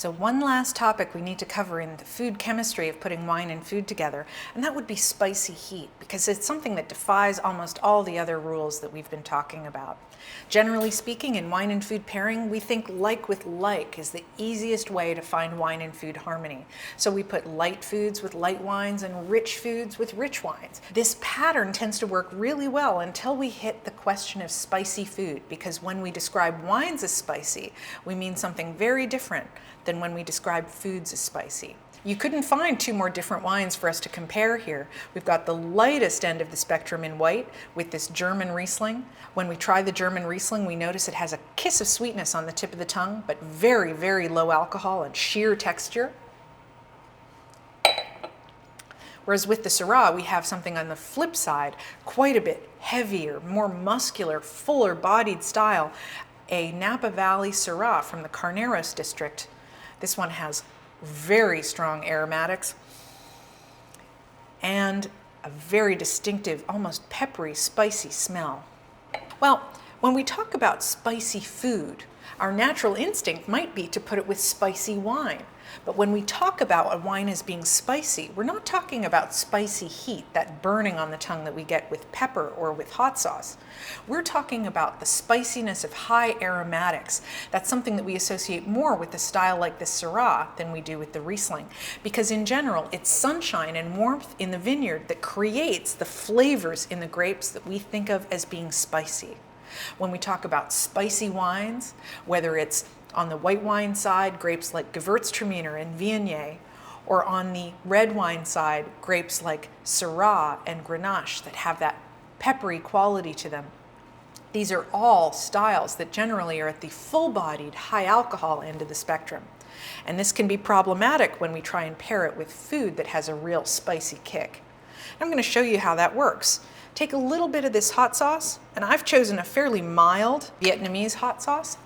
So one last topic we need to cover in the food chemistry of putting wine and food together, and that would be spicy heat, because it's something that defies almost all the other rules that we've been talking about. Generally speaking, in wine and food pairing, we think like with like is the easiest way to find wine and food harmony. So we put light foods with light wines and rich foods with rich wines. This pattern tends to work really well until we hit the question of spicy food, because when we describe wines as spicy, we mean something very different than when we describe foods as spicy. You couldn't find two more different wines for us to compare here. We've got the lightest end of the spectrum in white with this German Riesling. When we try the German Riesling, we notice it has a kiss of sweetness on the tip of the tongue, but very, very low alcohol and sheer texture. Whereas with the Syrah, we have something on the flip side, quite a bit heavier, more muscular, fuller bodied style, a Napa Valley Syrah from the Carneros district. This one has very strong aromatics and a very distinctive, almost peppery, spicy smell. Well, when we talk about spicy food, our natural instinct might be to put it with spicy wine. But when we talk about a wine as being spicy, we're not talking about spicy heat, that burning on the tongue that we get with pepper or with hot sauce. We're talking about the spiciness of high aromatics. That's something that we associate more with a style like the Syrah than we do with the Riesling, because in general, it's sunshine and warmth in the vineyard that creates the flavors in the grapes that we think of as being spicy. When we talk about spicy wines, whether it's on the white wine side, grapes like Gewürztraminer and Viognier, or on the red wine side, grapes like Syrah and Grenache that have that peppery quality to them. These are all styles that generally are at the full-bodied, high-alcohol end of the spectrum. And this can be problematic when we try and pair it with food that has a real spicy kick. I'm going to show you how that works. Take a little bit of this hot sauce, and I've chosen a fairly mild Vietnamese hot sauce.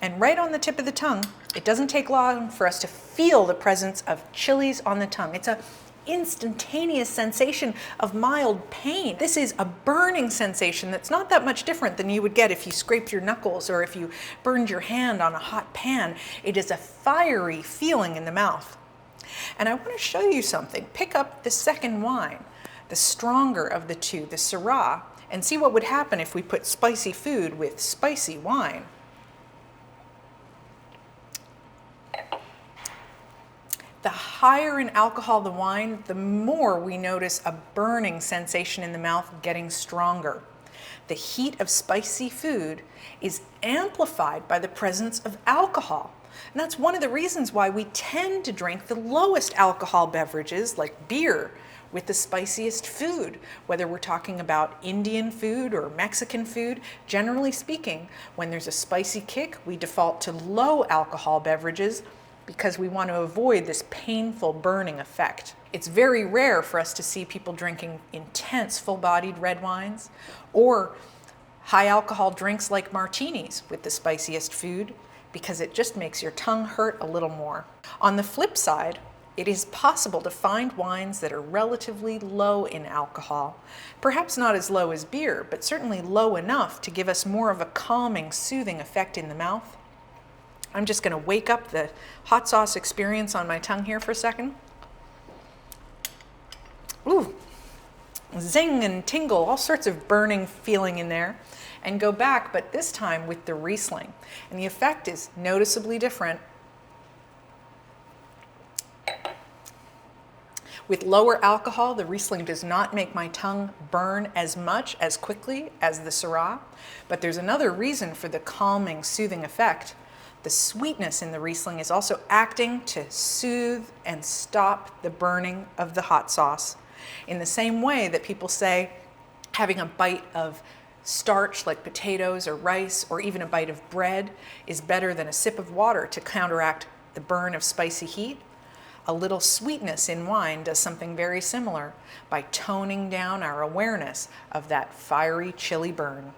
And right on the tip of the tongue, it doesn't take long for us to feel the presence of chilies on the tongue. It's an instantaneous sensation of mild pain. This is a burning sensation that's not that much different than you would get if you scraped your knuckles or if you burned your hand on a hot pan. It is a fiery feeling in the mouth. And I want to show you something. Pick up the second wine, the stronger of the two, the Syrah, and see what would happen if we put spicy food with spicy wine. The higher in alcohol the wine, the more we notice a burning sensation in the mouth getting stronger. The heat of spicy food is amplified by the presence of alcohol. And that's one of the reasons why we tend to drink the lowest alcohol beverages like beer with the spiciest food. Whether we're talking about Indian food or Mexican food, generally speaking, when there's a spicy kick, we default to low alcohol beverages because we want to avoid this painful burning effect. It's very rare for us to see people drinking intense full-bodied red wines or high alcohol drinks like martinis with the spiciest food, because it just makes your tongue hurt a little more. On the flip side, it is possible to find wines that are relatively low in alcohol. Perhaps not as low as beer, but certainly low enough to give us more of a calming, soothing effect in the mouth. I'm just going to wake up the hot sauce experience on my tongue here for a second. Ooh, zing and tingle, all sorts of burning feeling in there. And go back, but this time with the Riesling. And the effect is noticeably different. With lower alcohol, the Riesling does not make my tongue burn as much, as quickly as the Syrah. But there's another reason for the calming, soothing effect. The sweetness in the Riesling is also acting to soothe and stop the burning of the hot sauce. In the same way that people say having a bite of starch like potatoes or rice or even a bite of bread is better than a sip of water to counteract the burn of spicy heat, a little sweetness in wine does something very similar by toning down our awareness of that fiery, chilly burn.